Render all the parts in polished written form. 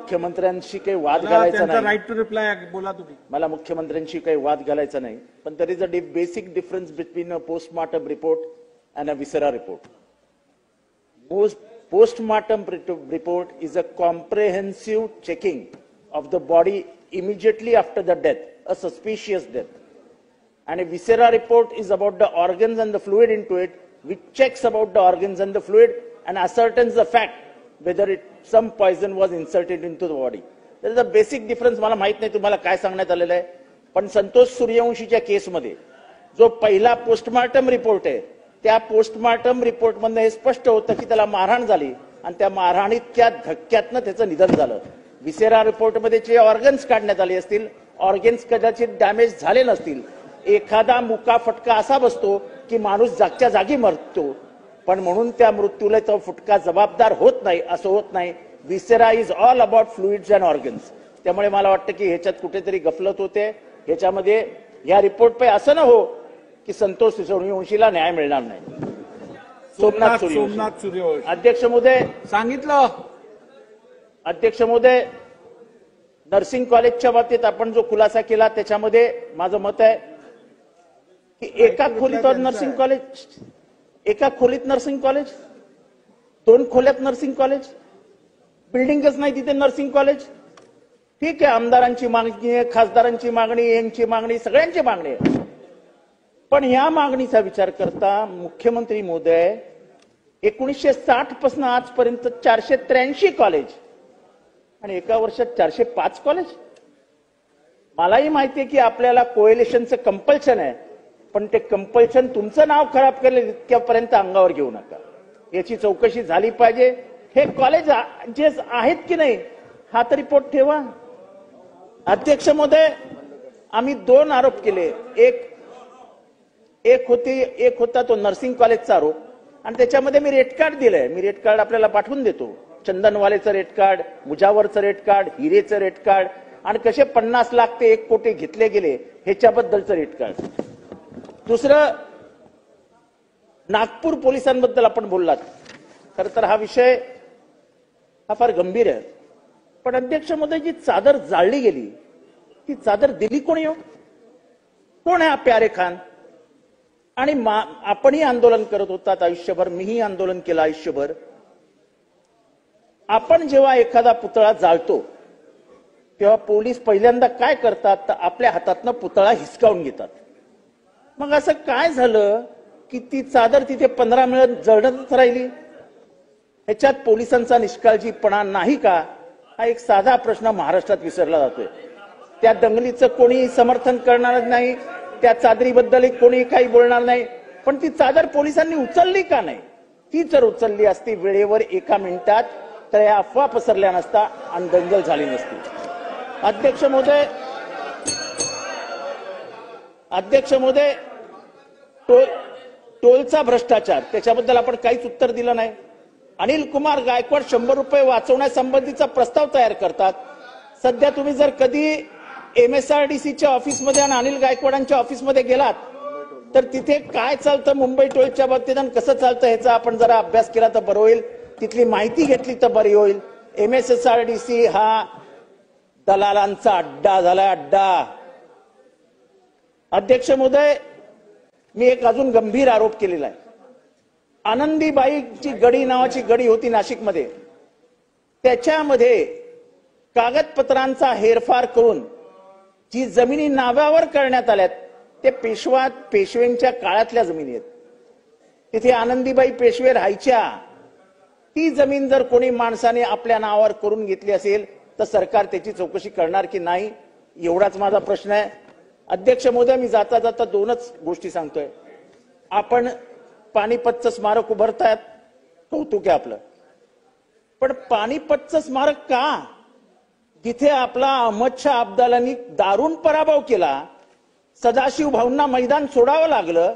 मुख्यमंत्र्यांशी काही वाद घालायचा नाही. राईट टू रिप्लाय बोला तुम्ही. मला मुख्यमंत्र्यांशी काही वाद घालायचा नाही, पण there is a basic difference between a postmortem report and a viscera report. Postmortem report is a comprehensive checking of the body immediately after the death, a suspicious death. And a viscera report is about the organs and the fluid into it, which checks about the organs and the fluid and ascertains the fact whether some poison was inserted into the body. There is a basic difference. मला माहित नाही तुम्हाला काय सांगण्यात आलेलं आहे, पण संतोष सूर्यवंशीच्या केसमध्ये जो पहिला पोस्टमार्टम रिपोर्ट आहे, त्या पोस्टमार्टम रिपोर्ट मध्ये हे स्पष्ट होतं की त्याला मारहाण झाली आणि त्या मारहाणीच्या धक्क्यातनं त्याचं निधन झालं. विसेरा रिपोर्ट मध्ये जे ऑर्गन्स काढण्यात आले असतील, ऑर्गन्स कदाचित डॅमेज झाले नसतील. एखादा मुका फटका असा बसतो की माणूस जागच्या जागी मरतो, पण म्हणून त्या मृत्यूला तो फटका जबाबदार होत नाही असं होत नाही. Viscera is all about fluids and organs. त्यामुळे मला वाटतं की ह्याच्यात कुठेतरी गफलत होते. ह्याच्यामध्ये या रिपोर्ट पे असं न हो की संतोष सूर्यवंशीला न्याय मिळणार नाही. सोमनाथ सूर्यवंशी. अध्यक्ष महोदय सांगितलं. अध्यक्ष महोदय, नर्सिंग कॉलेजच्या बाबतीत आपण जो खुलासा केला त्याच्यामध्ये माझं मत आहे की एका खोलीत नर्सिंग कॉलेज, एका खोलीत नर्सिंग कॉलेज, 2 खोल्यात नर्सिंग कॉलेज, बिल्डिंगच नाही तिथे नर्सिंग कॉलेज. ठीक आहे, आमदारांची मागणी आहे, खासदारांची मागणी, यांची मागणी, सगळ्यांची मागणी आहे. पण या मागणीचा विचार करता मुख्यमंत्री महोदय 1960 पासून आजपर्यंत 483 कॉलेज आणि एका वर्षात 405 कॉलेज. मलाही माहिती आहे की आपल्याला कोएलिशनचं कंपल्शन आहे, पण ते कंपल्शन तुमचं नाव खराब करेल इतक्यापर्यंत अंगावर घेऊ नका. याची चौकशी झाली पाहिजे. हे कॉलेज जे आहेत की नाही हा तर रिपोर्ट ठेवा. अध्यक्ष महोदय, आम्ही 2 आरोप केले. एक होता तो नर्सिंग कॉलेजचा आरोप आणि त्याच्यामध्ये मी रेट कार्ड दिलंय. मी रेट कार्ड आपल्याला पाठवून देतो. चंदनवालेचं रेट कार्ड, मुजावरचं रेट कार्ड, हिरेचं रेट कार्ड आणि कसे 50 लाख ते 1 कोटी घेतले गेले ह्याच्याबद्दलचं रेट कार्ड. दुसरं, नागपूर पोलिसांबद्दल आपण बोललात. खरं तर हा विषय हा फार गंभीर आहे. पण अध्यक्ष महोदय, जी चादर जाळली गेली ती चादर दिली कोणी हो? कोण आहे हा प्यारे खान? आणि आपणही आंदोलन करत होतात आयुष्यभर, मीही आंदोलन केलं आयुष्यभर. आपण जेव्हा एखादा पुतळा जाळतो तेव्हा पोलीस पहिल्यांदा काय करतात तर आपल्या हातातनं पुतळा हिसकावून घेतात. मग असं काय झालं की ती चादर तिथे 15 मिनिट जळतच राहिली? ह्याच्यात पोलिसांचा निष्काळजीपणा नाही का? हा एक साधा प्रश्न महाराष्ट्रात विसरला जातोय. त्या दंगलीचं कोणी समर्थन करणार नाही, त्या चादरीबद्दल कोणी काही बोलणार नाही, पण ती चादर पोलिसांनी उचलली का नाही? ती जर उचलली असती वेळेवर 1 मिनिटात तर या अफवा पसरल्या नसता आणि दंगल झाली नसती. अध्यक्ष महोदय, टोलचा भ्रष्टाचार त्याच्याबद्दल आपण काहीच उत्तर दिलं नाही. अनिल कुमार गायकवाड 100 रुपये वाचवण्यासंबंधीचा प्रस्ताव तयार करतात. सध्या तुम्ही जर कधी MSRDCच्या ऑफिसमध्ये आणि अनिल गायकवाडांच्या ऑफिसमध्ये गेलात तर तिथे काय चालतं मुंबई टोलच्या बाबतीत आणि कसं चालतं ह्याचा आपण जरा अभ्यास केला तर बरं होईल. तिथली माहिती घेतली तर बरी होईल. MSRDC हा दलालांचा अड्डा झालाय, अड्डा. अध्यक्ष महोदय, मी एक अजून गंभीर आरोप केलेला आहे. आनंदीबाईची गडी नावाची गडी होती नाशिकमध्ये, त्याच्यामध्ये कागदपत्रांचा हेरफार करून जी जमिनी नावावर करण्यात आल्यात ते पेशव्यांच्या काळातल्या जमिनी आहेत. तिथे आनंदीबाई पेशवे राहायच्या. ती जमीन जर कोणी माणसाने आपल्या नावावर करून घेतली असेल तर सरकार त्याची चौकशी करणार की नाही, एवढाच माझा प्रश्न आहे. अध्यक्ष महोदय, मी जाता जाता 2च गोष्टी सांगतोय. आपण पानिपतचं स्मारक उभारतायत, कौतुक आहे आपलं, पण पानिपतचं स्मारक का? जिथे आपला अहमद शाह अब्दालांनी दारुण पराभव केला, सदाशिव भाऊंना मैदान सोडावं लागलं,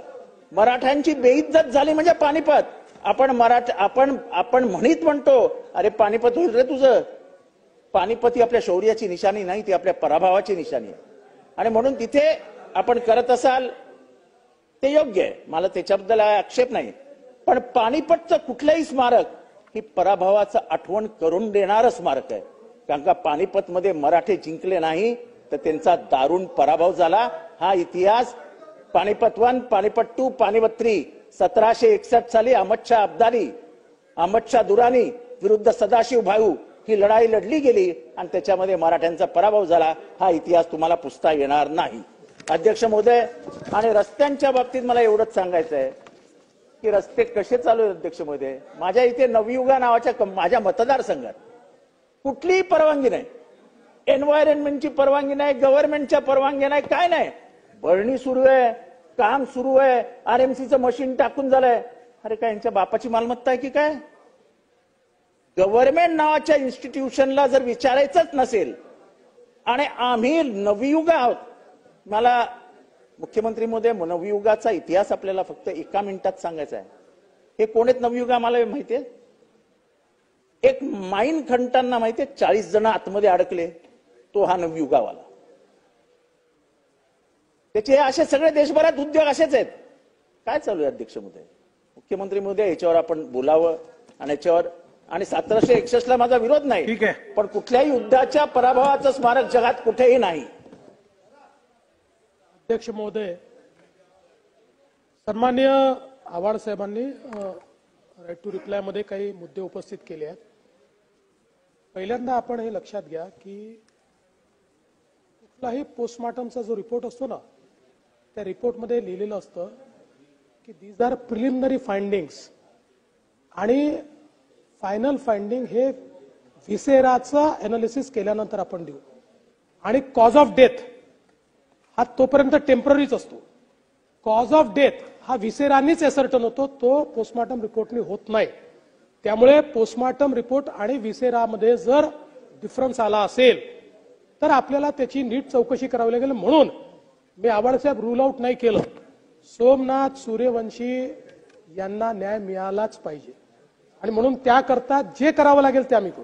मराठ्यांची बेइज्जत झाली म्हणजे पानिपत. आपण म्हणतो अरे पानिपत होईल रे तुझं. पानिपत ही आपल्या शौर्याची निशाणी नाही, ती आपल्या पराभवाची निशाणी आहे. आणि म्हणून तिथे आपण करत असाल ते योग्य आहे, मला त्याच्याबद्दल आक्षेप नाही. पण पानिपतचं कुठलंही स्मारक ही पराभवाचं आठवण करून देणारं स्मारक आहे. कारण का पानिपतमध्ये मराठे जिंकले नाही तर त्यांचा दारुण पराभव झाला. हा इतिहास पानिपत 1, पानिपत 2, पानिपत 3 1761 साली अहमदशाह अब्दाली, अहमदशाह दुरानी विरुद्ध सदाशिव भाऊ ही लढाई लढली गेली आणि त्याच्यामध्ये मराठ्यांचा पराभव झाला. हा इतिहास तुम्हाला पुसता येणार नाही. अध्यक्ष महोदय, आणि रस्त्यांच्या बाबतीत मला एवढंच सांगायचं आहे की रस्ते कसे चालू आहेत. अध्यक्ष महोदय, माझ्या इथे नवयुगा नावाच्या माझ्या मतदारसंघात कुठलीही परवानगी नाही, एन्व्हायरमेंटची परवानगी नाही, गव्हर्नमेंटच्या परवानगी नाही, काय नाही. भरणी सुरू आहे, काम सुरू आहे, आरएमसीचं मशीन टाकून झालंय. अरे काय यांच्या बापाची मालमत्ता आहे की काय? गव्हर्नमेंट नावाच्या इन्स्टिट्यूशनला जर विचारायचंच नसेल आणि आम्ही नवयुगा आहोत. मला मुख्यमंत्री महोदय, नवयुगाचा इतिहास आपल्याला फक्त 1 मिनिटात सांगायचा आहे. हे कोण आहेत नवयुगा मला माहितीये. एक माईन खणताना माहितीये 40 जण आतमध्ये अडकले, तो हा नवयुगावाला. त्याचे असे सगळे देशभरात उद्योग असेच आहेत. काय चालू आहे अध्यक्ष महोदय? मुख्यमंत्री महोदय, याच्यावर आपण बोलावं आणि याच्यावर, आणि 1761 माझा विरोध नाही, ठीक आहे, पण कुठल्याही युद्धाच्या पराभवाचं स्मारक जगात कुठेही नाही. अध्यक्ष महोदय, सन्माननीय आव्हाड साहेबांनी राईट टू रिप्लाय मध्ये काही मुद्दे उपस्थित केले आहेत. पहिल्यांदा आपण हे लक्षात घ्या की कुठलाही पोस्टमॉर्टमचा जो रिपोर्ट असतो ना, त्या रिपोर्टमध्ये लिहिलेलं असतं की दीज आर प्रिलिमिनरी फाइंडिंग्स आणि फायनल फाइंडिंग हे व्हिसेराचं एनालिसिस केल्यानंतर आपण देऊ. आणि कॉज ऑफ डेथ हा तोपर्यंत टेम्पररीच असतो. कॉज ऑफ डेथ हा व्हिसेरांनीच एसर्टन होतो, तो पोस्टमॉर्टम रिपोर्टनी होत नाही. त्यामुळे पोस्टमॉर्टम रिपोर्ट आणि व्हिसेरामध्ये जर डिफरन्स आला असेल तर आपल्याला त्याची नीट चौकशी करावी लागेल. म्हणून मी आव्हाडसाहेब रूल आउट नाही केलं. सोमनाथ सूर्यवंशी यांना न्याय मिळालाच पाहिजे आणि म्हणून त्याकरता जे करावं लागेल ते आम्ही करू.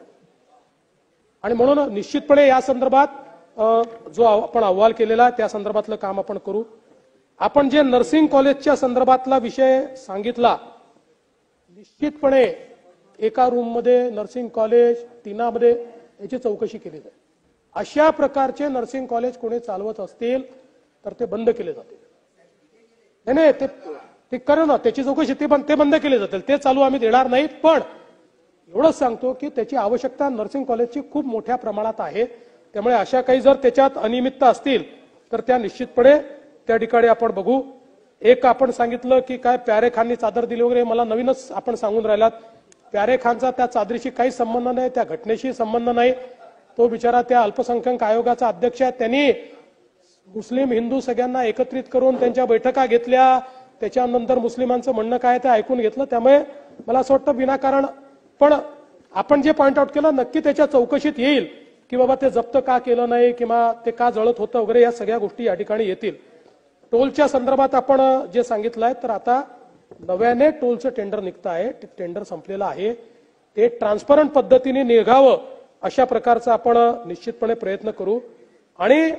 आणि म्हणून निश्चितपणे या संदर्भात जो आपण अहवाल केलेला त्या संदर्भातलं काम आपण करू. आपण जे नर्सिंग कॉलेजच्या संदर्भातला विषय सांगितला, निश्चितपणे एका रूम मध्ये नर्सिंग कॉलेज, तिनामध्ये याची चौकशी केली जाईल. अशा प्रकारचे नर्सिंग कॉलेज कोणी चालवत असतील तर ते बंद केले जातील. नाही, ते करू ना, त्याची चौकशी ते बंद केले जातील, ते चालू आम्ही देणार नाही. पण एवढंच सांगतो की त्याची आवश्यकता नर्सिंग कॉलेजची खूप मोठ्या प्रमाणात आहे. त्यामुळे अशा काही जर त्याच्यात अनियमितता असतील तर त्या निश्चितपणे त्या ठिकाणी आपण बघू. एक आपण सांगितलं की काय प्यारे खाननी चादर दिली वगैरे, मला नवीनच आपण सांगून राहिलात. प्यारे खानचा त्या चादरीशी काही संबंध नाही, त्या घटनेशी संबंध नाही. तो बिचारा त्या अल्पसंख्याक आयोगाचा अध्यक्ष आहे. त्यांनी मुस्लिम हिंदू सगळ्यांना एकत्रित करून त्यांच्या बैठका घेतल्या, त्याच्यानंतर मुस्लिमांचं म्हणणं काय ते ऐकून घेतलं. त्यामुळे मला असं वाटतं विनाकारण, पण आपण जे पॉइंट आउट केलं नक्की त्याच्या चौकशीत येईल की बाबा ते जप्त का केलं नाही किंवा ते का जळत होतं वगैरे, या सगळ्या गोष्टी या ठिकाणी येतील. टोलच्या संदर्भात आपण जे सांगितलंय, तर आता नव्याने टोलचं टेंडर निघतं आहे. टेंडर संपलेलं आहे, ते ट्रान्सपरंट पद्धतीने निघावं अशा प्रकारचा आपण निश्चितपणे प्रयत्न करू. आणि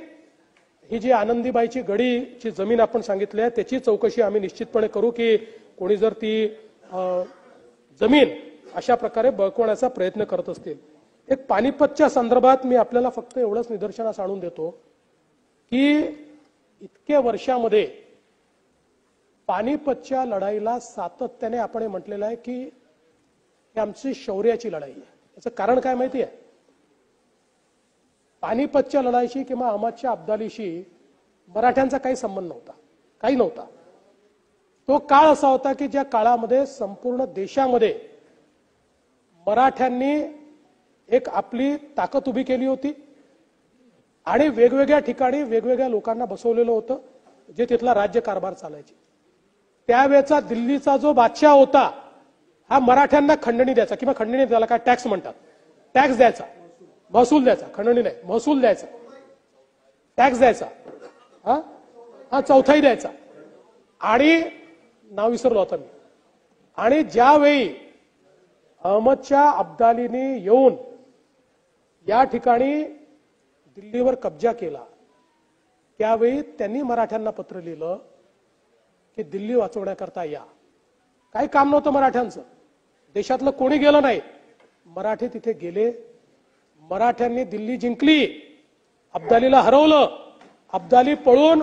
ही जी आनंदीबाईची गडीची जमीन आपण सांगितली आहे त्याची चौकशी आम्ही निश्चितपणे करू की कोणी जर ती जमीन अशा प्रकारे बळकवण्याचा प्रयत्न करत असतील. एक पानिपतच्या संदर्भात मी आपल्याला फक्त एवढंच निदर्शनास आणून देतो की इतक्या वर्षामध्ये पानिपतच्या लढाईला सातत्याने आपण हे म्हटलेलं आहे की ही आमची शौर्याची लढाई आहे. याचं कारण काय माहिती आहे? पानिपतच्या लढाईशी किंवा अहमदशाह अब्दालीशी मराठ्यांचा काही संबंध नव्हता, काही नव्हता. तो काळ असा होता की ज्या काळामध्ये संपूर्ण देशामध्ये मराठ्यांनी एक आपली ताकद उभी केली होती आणि वेगवेगळ्या ठिकाणी वेगवेगळ्या लोकांना बसवलेलं होतं जे तिथला राज्य कारभार चालायचे. त्यावेळेचा दिल्लीचा जो बादशाह होता हा मराठ्यांना खंडणी द्यायचा, किंवा खंडणी द्यायला काय टॅक्स म्हणतात, टॅक्स द्यायचा, महसूल द्यायचा, खंडणी नाही महसूल द्यायचा, टॅक्स द्यायचा, हा चौथाई द्यायचा. आणि नाव विसरलो होता मी. आणि ज्यावेळी अहमदशाह अब्दालीने येऊन या ठिकाणी दिल्लीवर कब्जा केला त्यावेळी त्यांनी मराठ्यांना पत्र लिहिलं की दिल्ली वाचवण्याकरता या. काही काम नव्हतं मराठ्यांचं, देशातलं कोणी गेलं नाही, मराठी तिथे गेले, मराठ्यांनी दिल्ली जिंकली, अब्दालीला हरवलं, अब्दाली पळून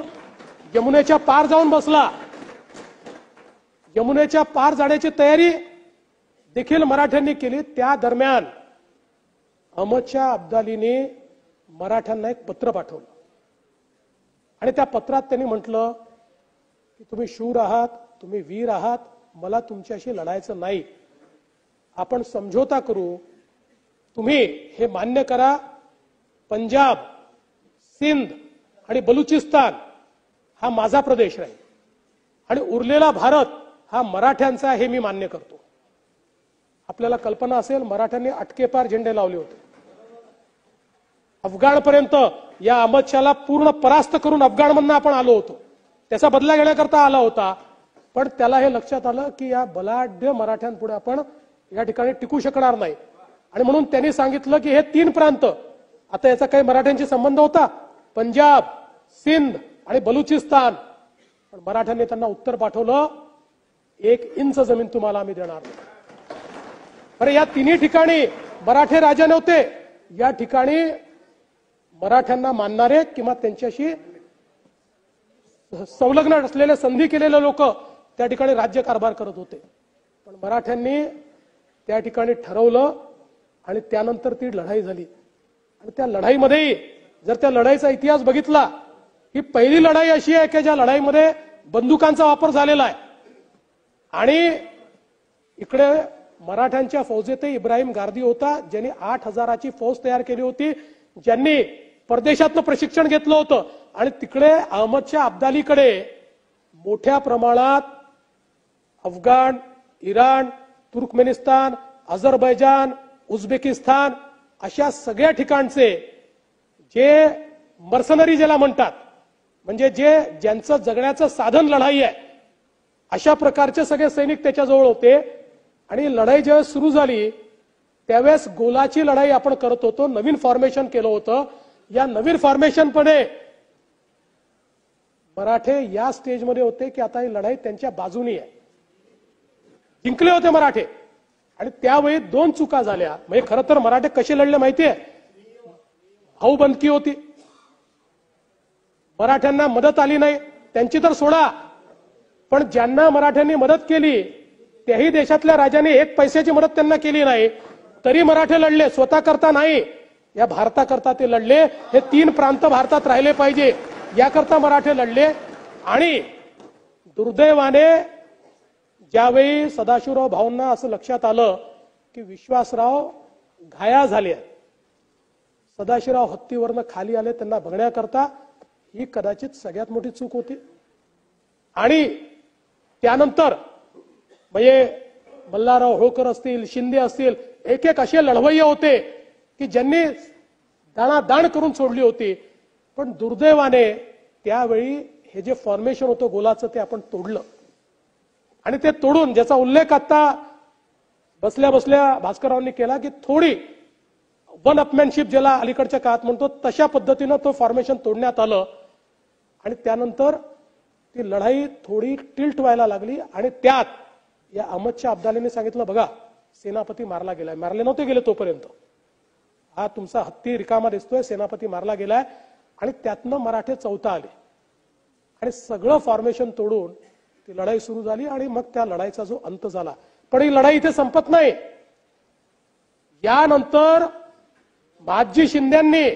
यमुनेच्या पार जाऊन बसला. यमुनेच्या पार जाण्याची तयारी देखील मराठ्यांनी केली. त्या दरम्यान अहमदशाह अब्दालीने मराठ्यांना एक पत्र पाठवलं आणि त्या पत्रात त्यांनी म्हटलं की तुम्ही शूर आहात, तुम्ही वीर आहात, मला तुमच्याशी लढायचं नाही, आपण समझोता करू, तुम्ही हे मान्य करा, पंजाब, सिंध आणि बलुचिस्तान हा माझा प्रदेश राहील आणि उरलेला भारत हा मराठ्यांचा, हे मी मान्य करतो. आपल्याला कल्पना असेल, मराठ्यांनी अटकेपार झेंडे लावले होते. अफगाणपर्यंत या अहमदशाहला पूर्ण परास्त करून अफगाणमधनं आपण आलो होतो, त्याचा बदला घेण्याकरता आला होता. पण त्याला हे लक्षात आलं की या बलाढ्य मराठ्यांपुढे आपण या ठिकाणी टिकू शकणार नाही आणि म्हणून त्यांनी सांगितलं की हे 3 प्रांत, आता याचा काही मराठ्यांशी संबंध होता, पंजाब, सिंध आणि बलुचिस्तान, पण मराठ्यांनी त्यांना उत्तर पाठवलं 1 इंच जमीन तुम्हाला आम्ही देणार नाही. अरे या 3 ठिकाणी मराठे राजा नव्हते, या ठिकाणी मराठ्यांना मानणारे किंवा त्यांच्याशी संलग्न असलेले, संधी केलेले लोक त्या ठिकाणी राज्यकारभार करत होते. पण मराठ्यांनी त्या ठिकाणी ठरवलं आणि त्यानंतर ती लढाई झाली. आणि त्या लढाईमध्ये जर त्या लढाईचा इतिहास बघितला, ही पहिली लढाई अशी आहे की ज्या लढाईमध्ये बंदुकांचा वापर झालेला आहे. आणि इकडे मराठ्यांच्या फौजेतही इब्राहिम गारदी होता, ज्यांनी 8,000ची फौज तयार केली होती, ज्यांनी परदेशातलं प्रशिक्षण घेतलं होतं. आणि तिकडे अहमदशाह अब्दालीकडे मोठ्या प्रमाणात अफगाण, इराण, तुर्कमेनिस्तान, अझरबैजान, उझबेकिस्तान अशा सगळ्या ठिकाणचे जे मर्सनरी ज्याला म्हणतात, म्हणजे ज्यांचं जगण्याचं साधन लढाई आहे, अशा प्रकारचे सगळे सैनिक त्याच्याजवळ होते. आणि लढाई ज्यावेळेस सुरू झाली त्यावेळेस गोलाची लढाई आपण करत होतो, नवीन फॉर्मेशन केलं होतं. या नवीन फॉर्मेशन मध्ये मराठे या स्टेजमध्ये होते की आता ही लढाई त्यांच्या बाजूनी आहे, जिंकले होते मराठे. आणि त्यावेळी 2 चुका झाल्या. म्हणजे खरं तर मराठे कसे लढले माहितीये, भाऊबंदकी होती, मराठ्यांना मदत आली नाही, त्यांची तर सोडा, पण ज्यांना मराठ्यांनी मदत केली त्याही देशातल्या राजाने 1 पैशाची मदत त्यांना केली नाही, तरी मराठे लढले, स्वतः करता नाही, या भारताकरता ते लढले. हे 3 प्रांत भारतात राहिले पाहिजे याकरता मराठे लढले. आणि दुर्दैवाने ज्यावेळी सदाशिवराव भाऊंना असं लक्षात आलं की विश्वासराव घाया झाले, सदाशिवराव हत्तीवरनं खाली आले त्यांना बघण्याकरता, ही कदाचित सगळ्यात मोठी चूक होती. आणि त्यानंतर म्हणजे मल्हारराव होळकर असतील, शिंदे असतील, एक असे लढवय्ये होते की ज्यांनी दाणादाण करून सोडली होती. पण दुर्दैवाने त्यावेळी हे जे फॉर्मेशन होतं गोलाचं ते आपण तोडलं. आणि ते तोडून, ज्याचा उल्लेख आता बसल्या बसल्या भास्कररावांनी केला, की थोडी वन अपमॅनशिप ज्याला अलीकडच्या काळात म्हणतो, तशा पद्धतीनं तो फॉर्मेशन तोडण्यात आलं. आणि त्यानंतर ती लढाई थोडी टिल्ट व्हायला लागली. आणि त्यात या अहमदशाह अब्दालीने सांगितलं, बघा सेनापती मारला गेलाय, मारले नव्हते गेले तोपर्यंत, हा तुमचा हत्ती रिकामा दिसतोय, सेनापती मारला गेलाय. आणि त्यातनं मराठे चौथा आले आणि सगळं फॉर्मेशन तोडून ती लढाई सुरू झाली. आणि मग त्या लढाईचा जो अंत झाला. पण ही लढाई इथे संपत नाही. यानंतर महादजी शिंद्यांनी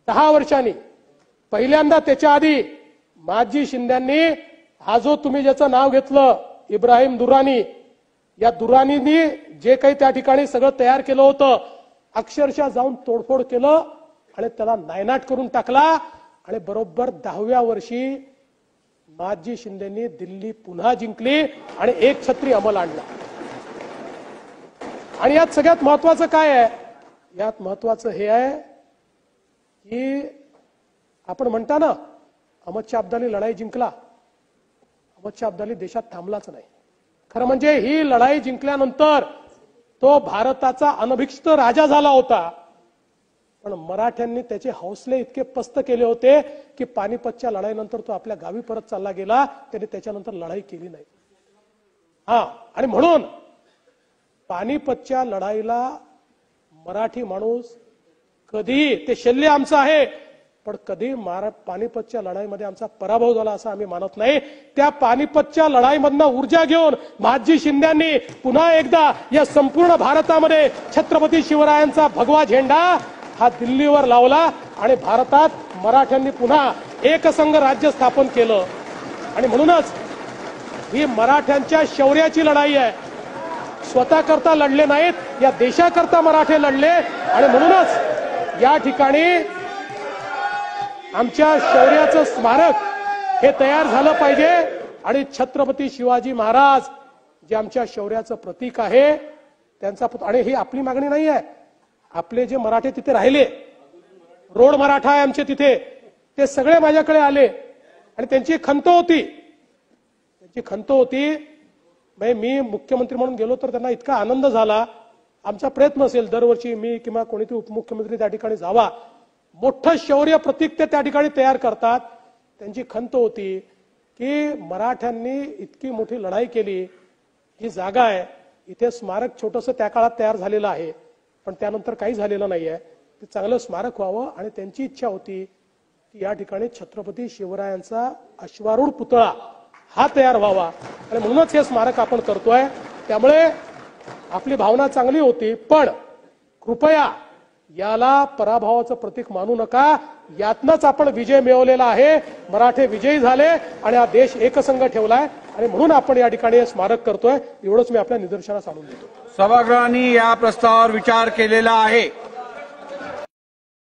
10 वर्षांनी, पहिल्यांदा त्याच्या आधी महादजी शिंद्यांनी हा जो तुम्ही ज्याचं नाव घेतलं इब्राहिम दुरानी, या दुरानींनी जे काही त्या ठिकाणी सगळं तयार केलं होतं, अक्षरशः जाऊन तोडफोड केलं आणि त्याला नायनाट करून टाकला. आणि बरोबर 10व्या वर्षी महादजी शिंदेनी दिल्ली पुन्हा जिंकली आणि एक छत्री अंमल आणला. आणि यात सगळ्यात महत्वाचं काय आहे, यात महत्वाचं हे आहे की आपण म्हणता ना, अहमदशाह अब्दाली लढाई जिंकला, अहमदशाह अब्दाली देशात थांबलाच नाही. खरं म्हणजे ही लढाई जिंकल्यानंतर तो भारताचा अनभिषिक्त राजा झाला होता. पण मराठ्यांनी त्याचे हौसले इतके पस्त केले होते की पानिपतच्या लढाईनंतर तो आपल्या गावी परत चालला गेला, त्याने त्याच्यानंतर लढाई केली नाही. आणि म्हणून पानिपतच्या लढाईला मराठी माणूस कधी, ते शल्य आमचं आहे, पण कधी पानिपतच्या लढाईमध्ये आमचा पराभव झाला असं आम्ही मानत नाही. त्या पानिपतच्या लढाईमधनं ऊर्जा घेऊन महादजी शिंद्यांनी पुन्हा एकदा या संपूर्ण भारतामध्ये छत्रपती शिवरायांचा भगवा झेंडा हा दिल्लीवर लावला आणि भारतात मराठ्यांनी पुन्हा एकसंघ राज्य स्थापन केलं. आणि म्हणूनच ही मराठ्यांच्या शौर्याची लढाई आहे. स्वतः करता लढले नाहीत, या देशाकरता मराठे लढले. आणि म्हणूनच या ठिकाणी आमच्या शौर्याचं स्मारक हे तयार झालं पाहिजे. आणि छत्रपती शिवाजी महाराज जे आमच्या शौर्याचं प्रतीक आहे त्यांचा आणि ही आपली मागणी नाही आहे. आपले जे मराठे तिथे राहिले, रोड मराठा आहे आमचे तिथे, ते सगळे माझ्याकडे आले आणि त्यांची खंत होती. मी मुख्यमंत्री म्हणून गेलो तर त्यांना इतका आनंद झाला. आमचा प्रयत्न असेल दरवर्षी मी किंवा कोणीतरी उपमुख्यमंत्री त्या ठिकाणी जावा, मोठं शौर्य प्रतीक ते त्या ठिकाणी तयार करतात. त्यांची खंत होती की मराठ्यांनी इतकी मोठी लढाई केली, ही जागा आहे, इथे स्मारक छोटंसं त्या काळात तयार झालेलं आहे, पण त्यानंतर काही झालेलं नाहीये. ते चांगलं स्मारक व्हावं आणि त्यांची इच्छा होती की या ठिकाणी छत्रपती शिवरायांचा अश्वारूढ पुतळा हा तयार व्हावा. आणि म्हणूनच हे स्मारक आपण करतोय. त्यामुळे आपली भावना चांगली होती, पण कृपया याला पराभवाचं प्रतीक मानू नका. यातनंच आपण विजय मिळवलेला आहे. मराठे विजयी झाले आणि हा देश एकसंघ ठेवलाय आणि म्हणून आपण या ठिकाणी हे स्मारक करतोय. एवढंच मी आपल्या निदर्शनास आणून देतो. सभागृहाने या प्रस्तावावर विचार केलेला आहे.